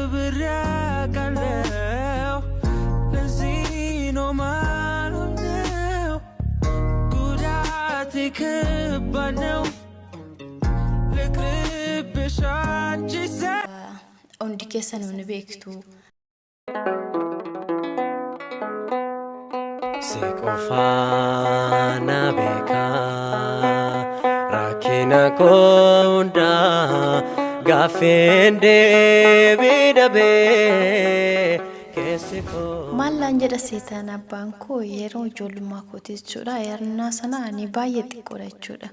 Sabra kalau Lazino manuneu Kurati kebanau Lekrib shanjisa Ondi keessa namni beektu Sikofana beka Rakina konda Gafende bidabe Kesiko Mallaan jedha seetaan abbaan koo yeroo ijoollummaa kootii jechuudha. Yeroo sana ani baay'ee xiqqoodha jechuudha.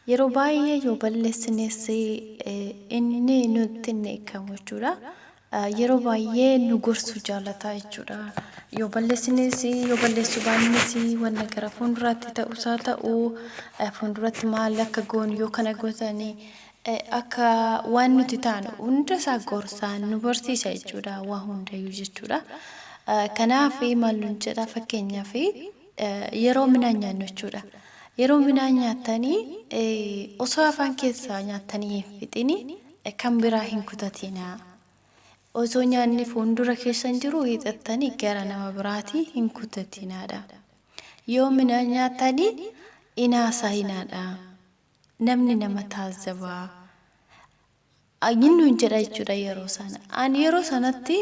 Yeroo baay'ee yoo balleessines inni nutti hin eekamu jechuudha. Yeroo baay'ee nu gorsuu jaalataa jechuudha. Yoo balleessines yoo balleessuu baannes wanna gara fuulduraatti ta'uusaa ta'uu fuulduratti maal akka goon yoo kana gootanii akka waan nuti taanu hunda isaa gorsaan nu barsiisa jechuudha. Waa hundayyuu jechuudha. Kanaaf maalun jedha fakkeenyaaf yeroo midhaan nyaannu jechuudha. Yeroo midhaan nyaatanii osoo afaan keessaa nyaatanii hin fixini kan biraa hin kutatina. Osoo nyaanni fuuldura keessan jiru hiixattanii gara nama biraatii hin kutatinaadha. Yoo midhaan nyaatanii inaasaa hinaadha. Namni nama taazabaa. Nuun jedha jechuudha yeroo sana. Ani yeroo sanatti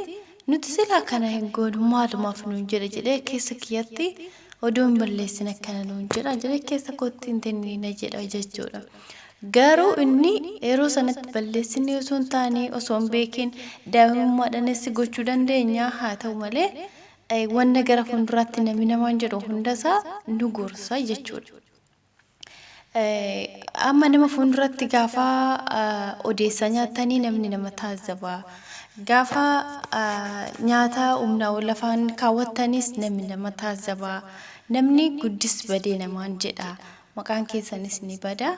nuti silaa kana hin goonu maalumaaf nuun jedha jedhee keessa kiyyatti oduun balleessin akkana nuun jedha jedhee keessa kootti hin tennina jedha jechuudha. Garuu inni yeroo sanatti balleessinni osoo hin taane osoo hin beekin daa'imummaadhaanis gochuu dandeenya haa ta'u malee wanna gara fuulduraatti namni namaan jedhu hundasaa nu gorsa jechuudha. Amma nama fuulduratti gaafa odeessa nyaatanii namni nama taazabaa. Gaafa nyaata humnaa ol lafaan kaawwattanis namni nama taazabaa. Namni guddis badee namaan jedha. Maqaan keessanis ni bada.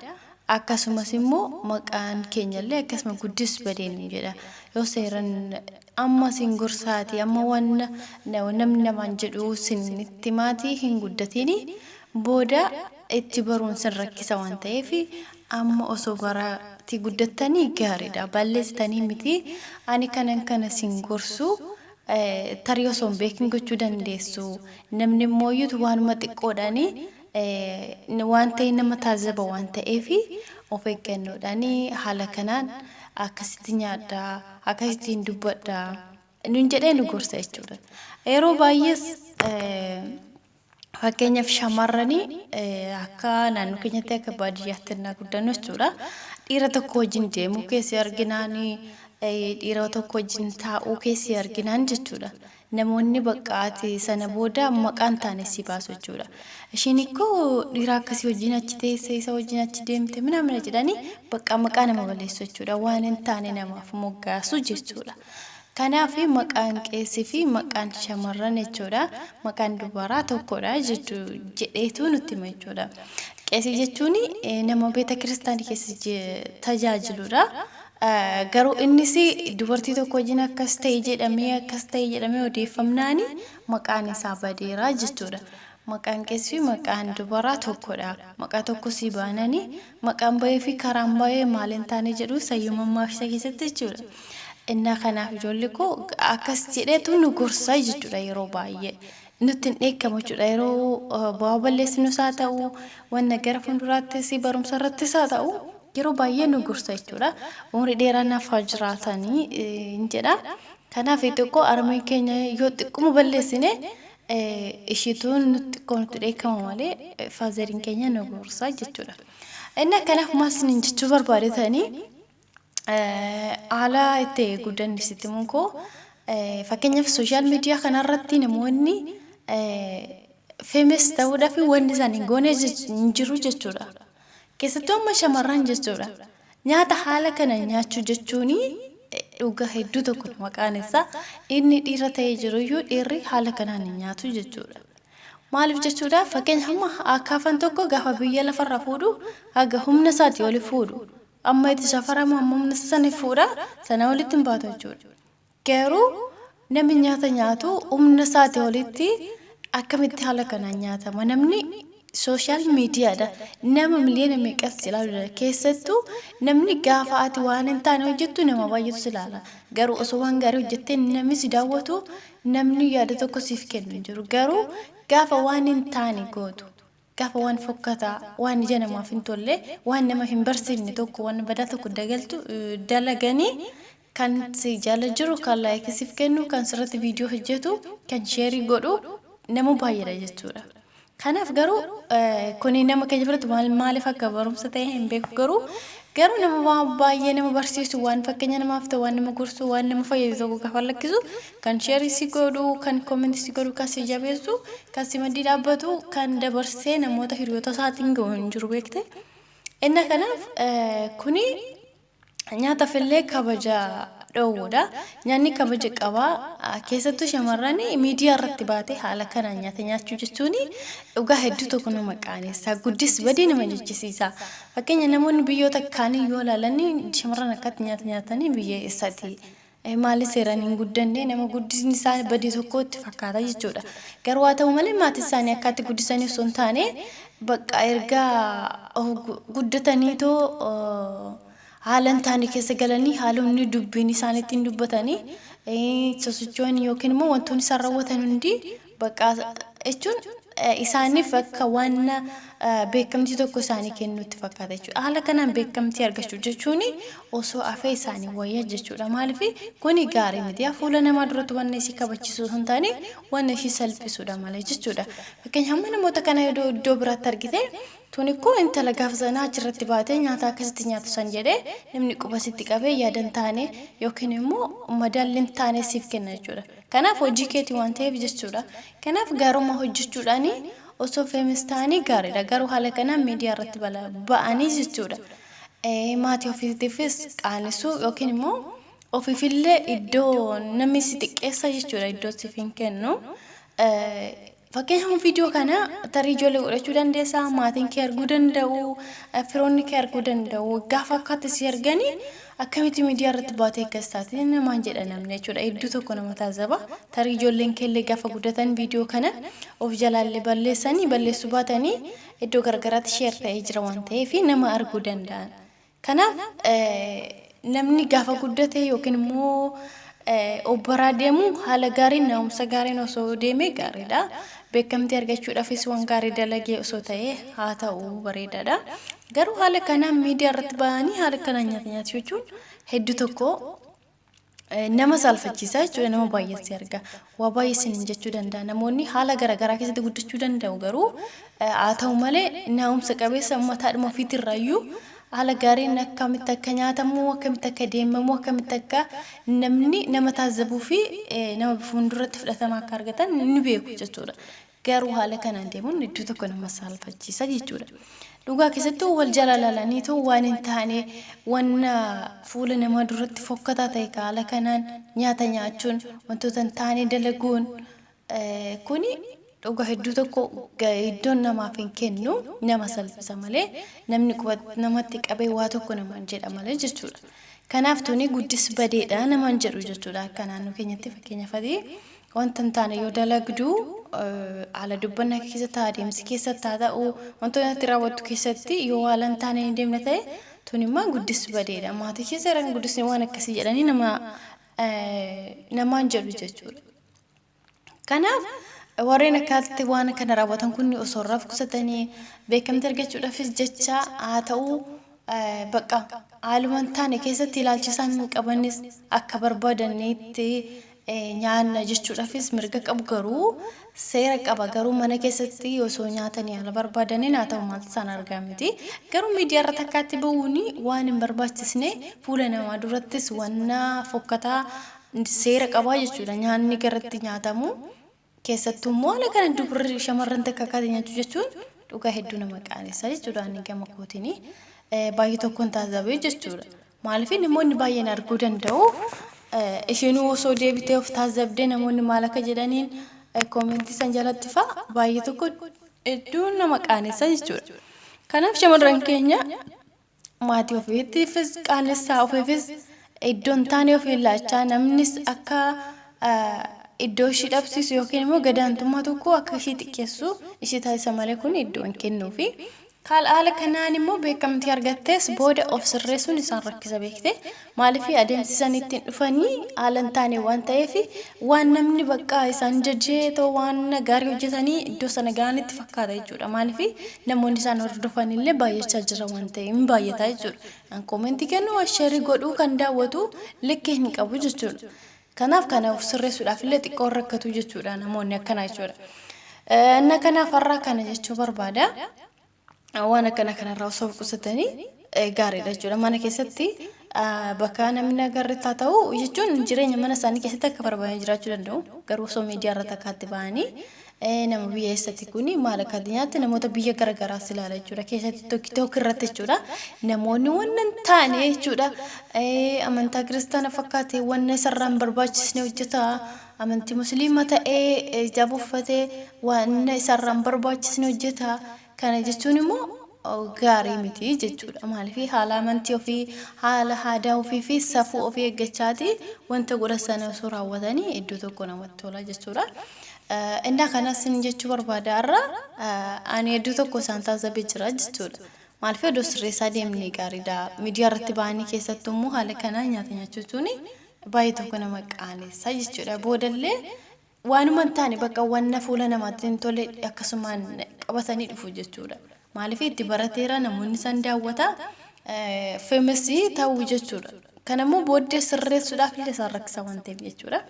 Akkasumas immoo maqaan keenyallee akkasuma guddis badee ni jedha. Yoo seeran amma sin gorsaati amma wanna namni namaan jedhu sinitti maatii hin guddatini booda itti baruun sin rakkisa waan ta'eef amma osoo baraatti guddattanii gaariidha. Balleessitanii miti ani kana sin gorsu tarii osoo hin beekin gochuu dandeessu. Namni immoo waanuma xiqqoodhaanii waan ta'e nama taazaba waan ta'eef of eeggannoodhaanii haala kanaan akkasitti nyaadhaa akkasitti hin dubbadhaa nuun jedhee nu gorsa jechuudha. Yeroo baay'ees fakkeenyaaf shamarranii akka naannoo keenyatti akka baadiyyaatti na guddannu jechuudha. Dhiira tokko wajjin deemuu keessi arginaanii dhiira tokko wajjin taa'uu keessi arginaan jechuudha. Namoonni baqqaati sana booda maqaan taane si baasu jechuudha. Ishiin ikkoo dhiira akkasii wajjin achi teessee isa wajjin achi deemte mina jedhanii maqaa nama balleessu jechuudha. Waan hin taane namaaf moggaasu jechuudha. Kanaaf maqaan qeessii fi maqaan shamarran jechuudha. Maqaan dubaraa tokkodha jedheetu nutti hima jechuudha. Qeessii jechuun nama beeta kiristaanii keessa tajaajiludha. Garuu innis dubartii tokko wajjin akkas ta'e jedhamee odeeffamnaani maqaan isaa badeera jechuudha. Maqaan qeessii fi maqaan dubaraa tokkodha. Maqaa tokko si baananii maqaan bahee fi karaan bahee maal hin taane jedhu sayyummaa ishee keessatti jechuudha. Innaa kanaaf ijoolli koo akkas jedheetu nu gorsa jechuudha yeroo baay'ee. Nutti hin eekamu jechuudha yeroo bu'aa balleessinus haa ta'u wanna gara fuulduraattis barumsa irrattis haa ta'u yeroo baay'ee nu gorsa jechuudha. Umurii dheeraa naaf haa jiraatanii hin jedha. Kanaaf xiqqoo armee keenya yoo xiqquma balleessine ishituun nutti dheekama malee faazeriin keenya nu gorsa jechuudha. Inni kanaaf maal sin jechuu barbaadetanii haala itti guddannisitti munkoo fakkeenyaaf sooshaal miidiyaa kanarratti namoonni feemes ta'uudhaaf wanni isaan hin goone hin jiru jechuudha. Keessattuu amma shamarran jechuudha. Nyaata haala kana nyaachuu jechuun dhugaa hedduu tokko maqaan isaa inni dhiira ta'ee jiruyyuu dhiirri haala kanaan hin nyaatu jechuudha. Maaliif jechuudha fakkeenyaaf akkaafan tokko gaafa biyya lafarraa fuudhu haga humna isaatii oli fuudhu. Amma itti safaramu amma humna sana fuudha sana walitti hin baatu jechuudha. Garuu namni nyaata nyaatu humna isaatii olitti akkamitti haala kanaan nyaatama namni social media da nama miliyoona meeqas ilaalu keessattuu namni gaafa ati waan hin taane hojjettu nama baay'eetu silala garuu osoo waan gaarii hojjettee namni si daawwatu namni yaada tokko siif kennu jiru garuu gaafa waan hin taane gootu gaafa waan fokkataa waan ija namaaf hin tolle waan nama hin barsiifne tokko waan badaa tokko dagaltu dalaganii kan si jala jiru kan like siif kennu kan sirratti viidiyoo hojjetu kan share godhu nama baay'eedha jechuudha. Kanaaf garuu kuni nama keenya biratti maaliif akka barumsa ta'e hin beeku garuu nama baay'ee nama barsiisu waan fakkeenya namaaf ta'u waan nama gorsu waan nama fayyadu tokko gaafa lakkisu kan share si godhu kan comment si godhu kan si jabeessu kan si maddii dhaabbatu kan dabarsee namoota hiriyoota isaatiin ga'u hin jiru beekte. Inna kanaaf kuni nyaata fillee kabaja dhoowwudha. Nyaanni kabaja qaba keessattuu shamarran miidiyaa irratti baatee haala kanaan nyaata nyaachuu jechuun dhugaa hedduu tokko nama qaanessa guddis badii nama jechisiisa. Fakkeenya namoonni biyyoota kaanii yoo ilaalan shamarran akkatti nyaata nyaatanii biyya eessaati maali seeraan hin guddanne nama guddisni isaanii badii tokkotti fakkaata jechuudha. Garuu haa ta'u malee maatii isaanii akkatti guddisanii osoo hin taane bakka ergaa guddataniitoo haalan taanii keessa galanii haalonni dubbiin isaaniitiin dubbatanii sosochoon yookiin immoo wantoonni isaan raawwatan hundi bakka jechuun isaaniif akka waan beekamtii tokko isaanii kennuutti fakkaata jechuudha. Haala kanaan beekamtii argachuu jechuun osoo afee isaanii wayyaa jechuudha. Maaliif kuni gaarii miti fuula namaa duratti waan isii kabachiisuu hin taane waan ishii salphisuudha malee jechuudha. Fakkeenya hamma namoota kana iddoo biraatti argite tuni ko intala gaafa sanaa achirratti baatee nyaata akkasitti nyaatu san jedhee namni quba sitti qabee yaadan taane yookiin immoo madaalliin taane siif kenna jechuudha. Kanaaf hojii keetii waan ta'eef jechuudha. Kanaaf gaarummaa hojjechuudhaan osoo famous taanii gaariidha. Garuu haala kanaan miidiyaa irratti ba'anii jechuudha. Maatii ofiitiifis qaanessu yookiin immoo ofiifillee iddoo namni si xiqqeessa jechuudha. Iddoo siif hin kennu. Fakkeenya viidiyoo kana tarii ijoollee godhachuu dandeessa, maatiin kee arguu danda'u, firoonni kee arguu danda'u. Gaafa akkatti si arganii akkamitti miidiyaa irratti baatee akkas taate namaan jedha namni jechuudha. Hedduu tokko nama taasisa. Tarii ijoolleen keellee gaafa guddatan viidiyoo kana of jalaallee balleessuu baatanii iddoo garagaraatti share ta'ee jira waan ta'eef nama arguu danda'an. Kanaaf namni gaafa guddate yookiin immoo obboraa deemu haala gaariin na'umsa gaariin osoo deemee gaariidha. Beekamtii argachuudhaafis waan gaarii dalagee osoo ta'ee haa ta'u bareedaadha. Garuu haala kanaan miidiyaa irratti ba'anii haala kanaan nyaata nyaachuu jechuun hedduu tokko nama salphachiisa jechuudha. Nama baay'eetti arga. Waa baay'ee isin jechuu danda'a. Namoonni haala garaagaraa keessatti guddachuu danda'u garuu haa ta'u malee na'umsa qabeessa mataadhuma ofiitirraayyuu haala gaariin akkamitti akka nyaatamu akkamitti akka deemamu akkamitti akka namni nama taasisuu fi nama fuulduratti fudhatama akka argatan ni beeku jechuudha. Garuu haala kanaan deemuun hedduu tokko nama salphachiisa jechuudha. Dhugaa keessattuu wal jaalalanii ta'uu waan hin taane waan fuula namaa duratti fokkataa ta'e haala kanaan nyaata nyaachuun wantoota hin taane dalaguun kuni dhugaa hedduu tokko iddoon namaaf hin kennu nama salphisa malee namni namatti qabee waa tokko namaan jedha malee jechuudha. Kanaaf tuni guddis badeedha namaan jedhu jechuudha. Akka naannoo keenyatti fakkeenyaaf wanta hin taane yoo dalagdu haala dubbannaa keessatti adeemsi keessatti haa ta'u wantoota itti raawwattu keessatti yoo haala hin taane hin deemne ta'e tuni immoo guddis badeedha. Maatii keessa jiran guddisni waan akkasii jedhanii namaan jedhu jechuudha. Kanaaf warreen akkatti waan kana raawwatan kun osoo raaf qusatanii beekamtii argachuudhaafis jecha haa ta'u bakka haaluma hin taane keessatti ilaalchisaan hin qabanis akka barbaadanitti nyaanna jechuudhaafis mirga qabu garuu seera qaba. Garuu mana keessatti osoo nyaatanii haala barbaadaniin haa ta'u maaltu isaan argaa miti. Garuu miidiyaa irratti akkaatti ba'uun waan hin barbaachisne fuula namaa durattis waan fokkataa seera qabaa jechuudha. Nyaanni garatti nyaatamu keessattuu immoo haala kana dubarri shamarran takka akkaatti nyaachuu jechuun dhugaa hedduu nama qaanessa jechuudha. Ani gama kootiin baay'ee tokkoon taasisabee jechuudha. Maaliif namoonni baay'een arguu danda'u. Isheen osoo deebitee of taasisabdee namoonni maal akka jedhaniin koomentii san jalatti fa'a baay'ee tokko hedduu nama qaanessa jechuudha. Kanaaf shamarran keenya maatii ofiitiifis qaanessaa ofiifis iddoon taane ofii laachaa namnis akka iddoo ishii dhabsiisu yookiin immoo gadaantummaa tokko akka ishii xiqqeessu ishii taasisa malee kun iddoo hin kennuufi. Haala kanaan immoo beekamtii argattes booda of sirreessuun isaan rakkisa beekte. Maaliif adeemsi isaan ittiin dhufanii haala hin taane waan ta'eef waan namni bakka isaan jajjee ta'u waan gaarii hojjetanii iddoo sana gaanitti fakkaata jechuudha. Maaliif namoonni isaan hordofan illee baay'achaa jira waan ta'eef hin baay'ata jechuudha. An koomentii kennu sharii godhuu kan daawwatu likkee hin qabu jechuudha. Kanaaf kana of sirreessuudhaaf illee xiqqoo rakkatu jechuudha namoonni akkana jechuudha. Inna kanaaf har'a kana jechuu barbaada. Waan akkana kanarraa osoo qusatanii gaariidha jechuudha. Mana keessatti bakka namni agarritaa ta'u jechuun jireenya mana isaanii keessatti akka barbaadan jiraachuu danda'u. Garuu osoo miidiyaa irratti akkaatti ba'anii nama biyya eessatti kuni maal akka addunyaatti namoota biyya garagaraas ilaala jechuudha. Keessatti tokko irratti jechuudha. Namoonni waan hin taane jechuudha. Amantaa kiristaana fakkaatee waan isarraan barbaachisne hojjeta. Amantii musliima ta'ee hijaaba uffatee waan isarraan barbaachisne hojjeta. Kana jechuun immoo gaarii miti jechuudha. Maaliif haala amantii ofii, haala aadaa ofii fi safuu ofii eeggachaati wanta godhan sana osoo raawwatanii iddoo tokko namatti tola jechuudha. Indaa kanas jechuu barbaada har'a ani iddoo tokko isaan taasisee jira jechuudha. Maaliif iddoo sirreessaa deemnee gaariidha. Miidiyaa irratti ba'anii keessattuu immoo haala kanaan nyaata nyaachuun baay'ee tokko nama qaaneessa jechuudha. Boodallee waanuma hin taane bakka wanna fuula namaatiin tole akkasumaan qabatanii dhufu jechuudha. Maaliif itti barateera namoonni isaan daawwata feemesii ta'uu jechuudha. Kanammoo booddee sirreessuudhaaf illee isaan rakkisa waan ta'eef jechuudha.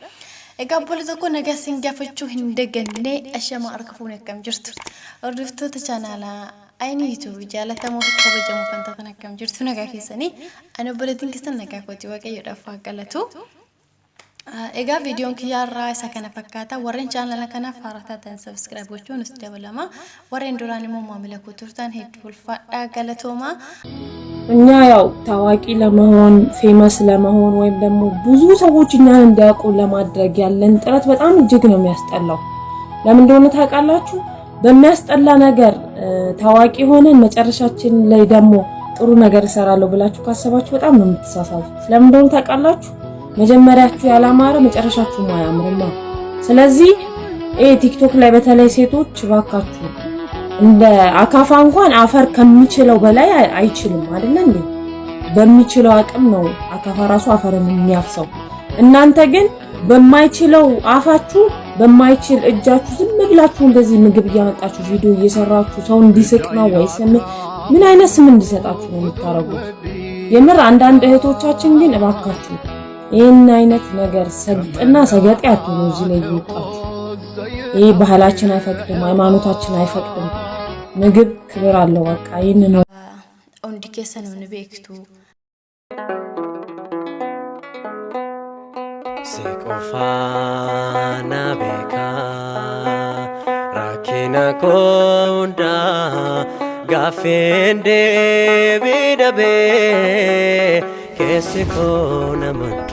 Egaa obboleessa tokko nagaa siin gaafachuu hin daganne ashama harka fuunee akkam jirtu. Hordoftoota chaanaalaa Ayni YouTube jaalatamoo fi kabajamoo kan taatan akkam jirtu nagaa keessanii. Ani obboleettiin keessan nagaa kooti waaqayyoodhaaf haa galatu. Egaa viidiyoon kiyyaarraa isa kana fakkaata. Warreen chaanala kanaaf haaraa taatan subscribe gochuun is dabalama. Warreen duraan immoo maamila koo turtan hedduu ulfaadhaa galatooma. እኛ ያው ታዋቂ ለመሆን ፌመስ ለመሆን ወይም ደግሞ ብዙ ሰዎች እኛን እንዲያውቁ ለማድረግ ያለን ጥረት በጣም እጅግ ነው የሚያስጠላው። ለምን እንደሆነ ታውቃላችሁ? በሚያስጠላ ነገር ታዋቂ ሆነን መጨረሻችን ላይ ደግሞ ጥሩ ነገር እሰራለሁ ብላችሁ ካሰባችሁ በጣም ነው የምትሳሳቱት። ለምን እንደሆነ ታውቃላችሁ? መጀመሪያችሁ ያላማረ መጨረሻችሁ ማያምርማ። ስለዚህ ቲክቶክ ላይ በተለይ ሴቶች ባካችሁ እንደ አካፋ እንኳን አፈር ከሚችለው በላይ አይችልም አይደል እንዴ? በሚችለው አቅም ነው አካፋ ራሱ አፈርን የሚያፍሰው። እናንተ ግን በማይችለው አፋችሁ በማይችል እጃችሁ ዝም ብላችሁ እንደዚህ ምግብ እያመጣችሁ ቪዲዮ እየሰራችሁ ሰው እንዲስቅ ነው ወይስ ምን አይነት ስም እንዲሰጣችሁ ነው የምታረጉት? የምር አንዳንድ እህቶቻችን ግን እባካችሁ ይሄን አይነት ነገር ሰግጥና ሰገጤ አትሉ። እዚህ ላይ ይወጣችሁ። ይሄ ባህላችን አይፈቅድም፣ ሃይማኖታችን አይፈቅድም። ምግብ ክብር አለው። በቃ ይሄን ነው ኦንዲ ከሰን ነው ንቤክቱ ሲቆፋና ቤካ ራኪና ኮንዳ ጋፌንዴ ቢደቤ ከሲኮ ነመዳ